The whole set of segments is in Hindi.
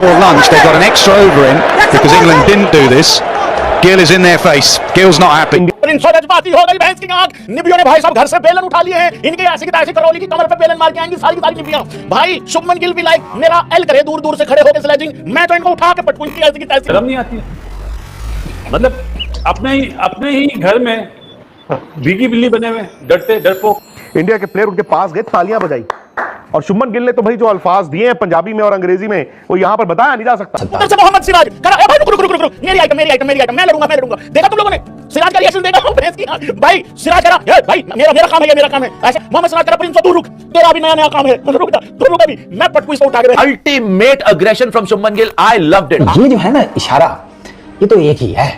For lunch, they've got an extra over in because England didn't do this. Gill is in their face. Gill's not happy. जज्बाती हो गई भैंस की आंख। निबियों ने भाई साहब घर से बेलन उठा लिए हैं। इनके ऐसे की तैसे करौली की कमर पे बेलन मार के आएंगी सारी की सारी निबियां। भाई शुभमन गिल भी लाइक मेरा एल करे दूर दूर से खड़े होकर स्लेजिंग। मैं तो इनको उठा के पटकूं इनकी ऐसे की तैसे। शर्म नहीं आती है। मतलब अपने ही घर में भीगी बिल्ली बने हुए डरते डरपोक। इंडिया के प्लेयर उनके पास गए, तालियां बजाई। और शुभमन गिल ने तो भाई जो अल्फाज दिए हैं पंजाबी में और अंग्रेजी में वो यहां पर बताया नहीं जा सकता। उधर से मोहम्मद सिराज करा ए भाई रुक मेरी आइटम मैं लड़ूंगा। देखा तुम लोगों ने सिराज का रिएक्शन देखा भैंस की भाई सिराज करा ए भाई मेरा काम है ऐसे मोहम्मद सिराज करा प्रिंस तू रुक तेरा भी नया काम है रुक जा तू रुक अभी मैं पटकू इसको उठा के। Ultimate aggression from Shubman Gill, I loved it. ये जो है ना इशारा, ये तो एक ही है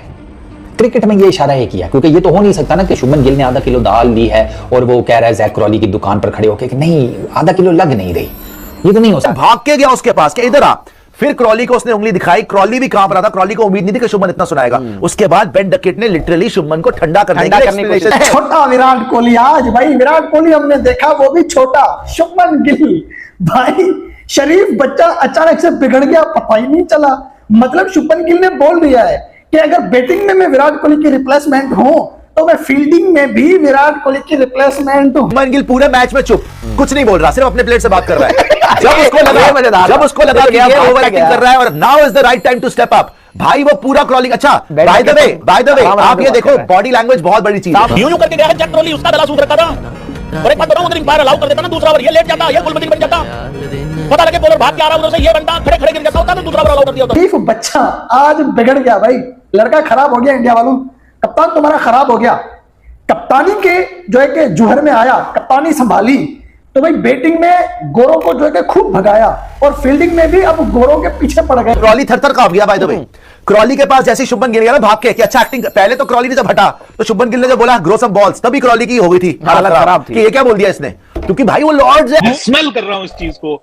क्रिकेट में, ये इशारा एक ही है। क्योंकि ये तो हो नहीं सकता ना कि शुभमन गिल ने आधा किलो दाल ली है और वो कह रहा है जैक क्रॉली की दुकान पर खड़े होकर कि नहीं आधा किलो लग नहीं रही, ये तो नहीं हो सकता। भाग के गया उसके पास कि इधर आ, फिर क्रॉली को उसने उंगली दिखाई, क्रॉली भी कांप रहा था, क्रॉली को उम्मीद नहीं थी कि शुभमन इतना सुनाएगा। उसके बाद बेन डकेट ने लिटरली शुभमन को ठंडा करने की कोशिश। छोटा विराट कोहली, आज भाई विराट कोहली हमने देखा वो भी छोटा, शुभमन गिल भाई शरीफ बच्चा अचानक से बिगड़ गया, पता ही नहीं चला। मतलब शुभमन गिल ने बोल दिया है कि अगर बैटिंग में मैं विराट कोहली की रिप्लेसमेंट हूं तो मैं फील्डिंग में भी विराट कोहली की रिप्लेसमेंट हूं। शुभमन गिल पूरे मैच में चुप, कुछ नहीं बोल रहा, सिर्फ अपने प्लेयर से बात कर रहा है। जब उसको लगा कि ये ओवर एक्टिंग कर रहा है और now is the right time to step up, भाई वो पूरा क्रॉलिंग। अच्छा बाय द वे आप ये देखो, बॉडी लैंग्वेज बहुत बड़ी चीज है। यूं करके गया है जैक क्रॉली, उसका गला सूख रखा था और एक बात बताऊं, अगर बार अलाउ कर देता ना दूसरा ओवर ये लेट जाता, ये गुलबंदी बन जाता, पता लगे बॉलर भाग के आ रहा उधर से ये बनता, खड़े गिर जाता होता तो दूसरा ओवर अलाउ कर दिया होता। शरीफ बच्चा आज बिगड़ गया भाई, लड़का खराब हो गया। इंडिया वालों कप्तान तुम्हारा खराब हो गया। कप्तानी के जो है कि जुहर में आया, कप्तानी संभाली तो भाई बैटिंग में गोरों को जो है कि खूब भगाया और फील्डिंग में भी अब गोरों के पीछे पड़ गए। क्रॉली थर-थर कांप गया। बाय द वे क्रॉली के पास जैसे शुभमन गिल गया ना भाग के कि अच्छा एक्टिंग, पहले तो क्रॉली ने जब हटा तो शुभमन गिल ने जब बोला ग्रो सम बॉल्स तभी क्रॉली की हो गई थी हालत खराब थी कि ये क्या बोल दिया इसने, क्योंकि भाई वो लॉर्ड्स है। स्मेल कर रहा हूं इस चीज को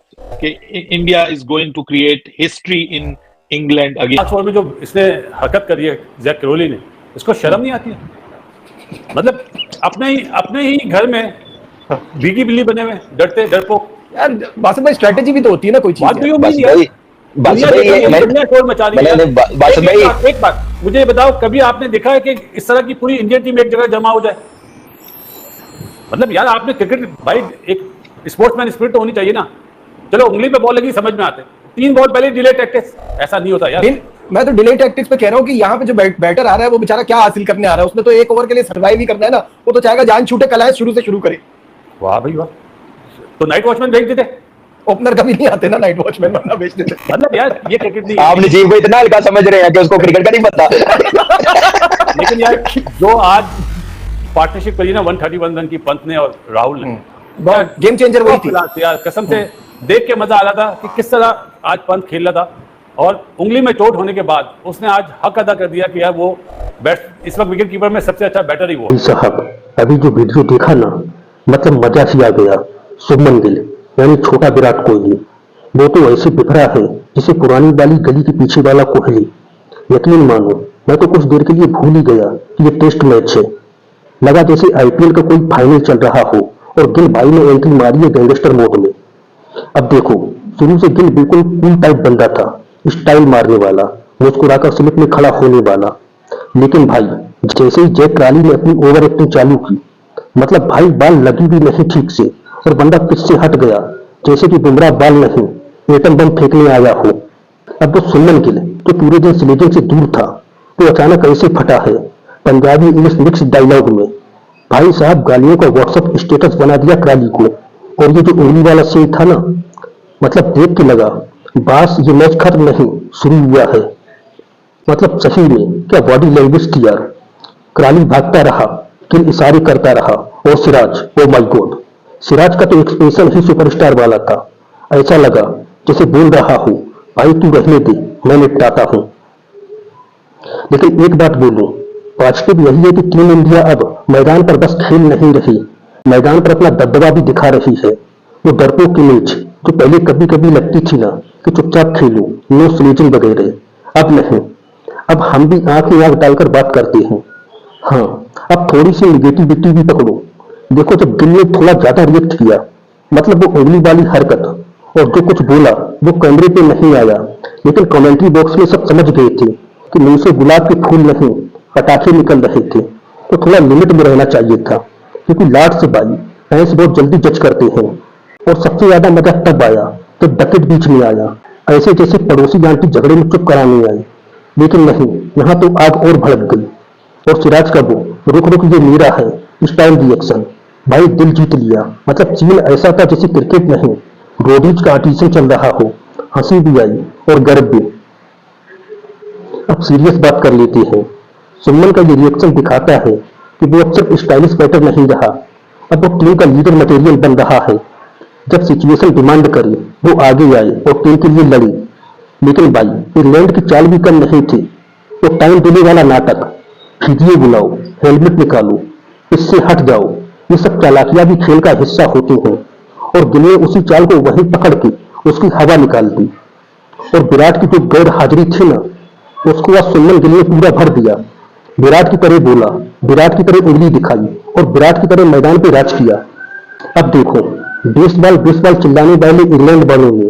कि India is going to create history in England again. आज में जो इसने हरकत करी है जैक क्रॉली ने, इसको शर्म नहीं आती है। मतलब अपने ही घर में भीगी बिल्ली बने हुए डरते डरपोक। यार बासु भाई स्ट्रेटेजी भी तो होती है ना कोई चीज। एक बात मुझे बताओ, कभी आपने देखा है कि इस तरह की पूरी इंडियन टीम एक जगह जमा हो जाए? मतलब यार आपने क्रिकेट भाई एक स्पोर्ट्समैन स्पिरिट तो होनी चाहिए ना। चलो उंगली पे बॉल लगी समझ में आते, 3 बॉल पहले डिले टैक्टिक्स, ऐसा नहीं होता यार। मैं तो डिले टैक्टिक्स पे कह रहा हूँ कि यहाँ पे जो बैटर आ रहा है वो बेचारा क्या हासिल करने आ रहा है, उसने तो एक ओवर के लिए सर्वाइव ही करना है ना, वो तो चाहेगा जान छूटे कलाए शुरू से शुरू करे। वाह भाई वाह, तो नाइट वॉचमैन भेज देते, ओपनर कभी नहीं आते ना नाइट वॉचमैन बनना भेज देते। मतलब यार ये क्रिकेट नहीं, आप नजीब को इतना हल्का समझ रहे हैं कि उसको क्रिकेट का नहीं पता। लेकिन यार जो आज पार्टनरशिप करी ना 131 रन की पंत ने और राहुल ने, गेम चेंजर वही थी यार। कसम से देख के मजा आ रहा था कि किस तरह आज पंत खेल रहा था, और उंगली में चोट होने के बाद उसने आज हक अदा कर दिया कि यार वो इस वक्त विकेट कीपर में सबसे अच्छा बैटर ही वो साहब। अभी जो वीडियो देखा ना, मतलब मजा सी आ गया। शुभमन गिल यानी छोटा विराट कोहली, वो तो ऐसे बिखरा है जिसे पुरानी वाली गली के पीछे वाला कोहली। यकीन मानो मैं तो कुछ देर के लिए भूल ही गया कि ये टेस्ट मैच है। लगा जैसे आईपीएल का कोई फाइनल चल रहा हो और गिल भाई ने एंट्री मारी है गैंगस्टर मोड में। अब देखो शुरू से गिल बिल्कुल कूल टाइप बंदा था, स्टाइल मारने वाला, मुस्कुराकर स्लिप में खड़ा होने वाला। लेकिन भाई जैसे ही जैक क्रॉली ने अपनी ओवर एक्टिंग चालू की, मतलब भाई बाल लगी भी नहीं ठीक से और बंदा पिच से हट गया जैसे कि बुमराह बाल नहीं एटम बम फेंकने आया हो। अब वो शुभमन गिल जो पूरे दिन स्लेजिंग से दूर था तो अचानक ऐसे फटा है पंजाबी इंग्लिश मिक्स डायलॉग में। भाई साहब गालियों का व्हाट्सएप स्टेटस बना दिया क्रॉली को। और ये जो उंगली वाला सीन था ना, मतलब देख के लगा बस ये मैच खत्म नहीं शुरू हुआ है। मतलब सही में क्या बॉडी लैंग्वेज थी यार। क्रॉली भागता रहा, गिल इशारे करता रहा और Siraj, oh my God, Siraj का तो एक्सप्रेशन ही सुपरस्टार वाला था। ऐसा लगा जैसे बोल रहा हूं भाई तू रहने दे मैं निपटाता हूं। लेकिन एक बात बोलूं, पॉजिटिव यही है कि टीम इंडिया अब मैदान पर बस खेल नहीं रही, मैदान पर अपना दबदबा भी दिखा रही है। वो डरपोक की मैच जो पहले कभी कभी लगती थी ना कि चुपचाप खेलो, नो स्लेजिंग वगैरह, अब नहीं। अब हम भी आंख में आंख डालकर बात करते हैं। हाँ, अब थोड़ी सी निगेटिविटी भी पकड़ो। देखो जब गिल ने थोड़ा ज्यादा रिएक्ट किया, मतलब वो उंगली वाली हरकत और जो कुछ बोला वो कैमरे पे नहीं आया, लेकिन कमेंट्री बॉक्स में सब समझ गए थे कि मुंह से गुलाब के फूल नहीं पटाखे निकल रहे थे। तो थोड़ा लिमिट में रहना चाहिए था, क्योंकि लाड से भाई फैंस बहुत जल्दी जज करते हैं। और सबसे ज्यादा मजा तब आया जब बकेट बीच में आया, ऐसे जैसे पड़ोसी आंटी झगड़े में चुप कराने आई, लेकिन नहीं, यहाँ तो आग और भड़क गई। और सिराज का वो रुक रुक ये मेरा है स्टाइल रिएक्शन भाई दिल जीत लिया। मतलब सीन ऐसा था जैसे क्रिकेट नहीं रोडीज का आर्टिशन चल रहा हो। हंसी भी आई और गर्व भी। अब सीरियस बात कर लेते हैं। सुमन का ये रिएक्शन दिखाता है कि वो अब सिर्फ स्टाइलिश बैटर नहीं रहा, अब वो टीम का लीडर मटेरियल बन रहा है। जब सिचुएशन डिमांड करे वो आगे आए और टीम के लिए लड़े। लेकिन भाई इंग्लैंड की चाल भी कम नहीं थी। तो टाइम देने वाला नाटक, वीडियो बुलाओ, हेलमेट निकालो, इससे हट जाओ, ये सब चालाकियां भी खेल का हिस्सा होती हैं। और गिल ने उसी चाल को वहीं पकड़ के उसकी हवा निकाल दी। और विराट की जो गैर हाजिरी थी ना, उसको आज सुमन गिल ने पूरा भर दिया। विराट की तरह बोला, विराट की तरह उंगली दिखाई और विराट की तरह मैदान पे राज किया। अब देखो बेसबॉल चिल्लाने वाले इंग्लैंड वालों ने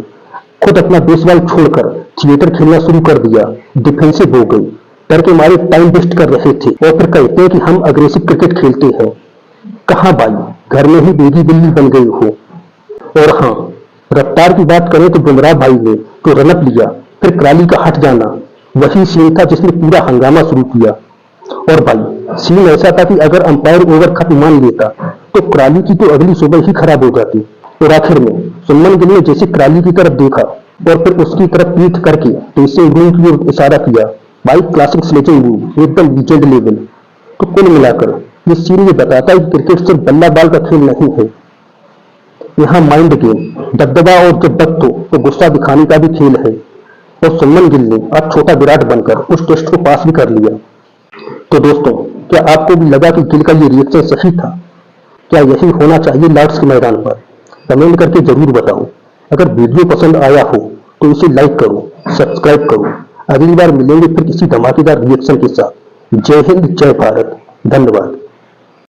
खुद अपना बेसबॉल छोड़कर थिएटर खेलना शुरू कर दिया। डिफेंसिव हो गई, डर के मारे टाइम वेस्ट कर रहे थे और फिर कहते हैं कि हम अग्रेसिव क्रिकेट खेलते हैं। कहां भाई, घर में ही बेगी बिल्ली बन गए हो। और हाँ, रफ्तार की बात करें तो बुमराह भाई ने तो रनअप लिया, फिर कराली का हट जाना वही सीन था जिसने पूरा हंगामा शुरू किया। और भाई सीन ऐसा था कि अगर अंपायर ओवर खत्म मान लेता तो कराली की तो अगली सुबह ही खराब हो जाती। और आखिर में सुमन गिल ने जैसे कराली की तरफ देखा और फिर उसकी तरफ पीठ करके ड्रेसिंग रूम की ओर इशारा किया। भाई क्लासिक स्लेजिंग मूव, एकदम लीजेंड लेवल। तो कुल मिलाकर ये सीन ये बताता है कि क्रिकेट सिर्फ बल्ला बाल का खेल नहीं है, यहाँ माइंड गेम, दबदबा और जब वक्त हो तो गुस्सा दिखाने का भी खेल है। और सुमन गिल ने आज छोटा विराट बनकर उस टेस्ट को पास भी कर लिया। तो दोस्तों, क्या आपको भी लगा कि गिल का ये रिएक्शन सही था? क्या यही होना चाहिए लॉर्ड्स के मैदान पर? कमेंट करके जरूर बताओ। अगर वीडियो पसंद आया हो तो इसे लाइक करो, सब्सक्राइब करो। अगली बार मिलेंगे फिर किसी धमाकेदार रिएक्शन के साथ। जय हिंद, जय भारत, धन्यवाद।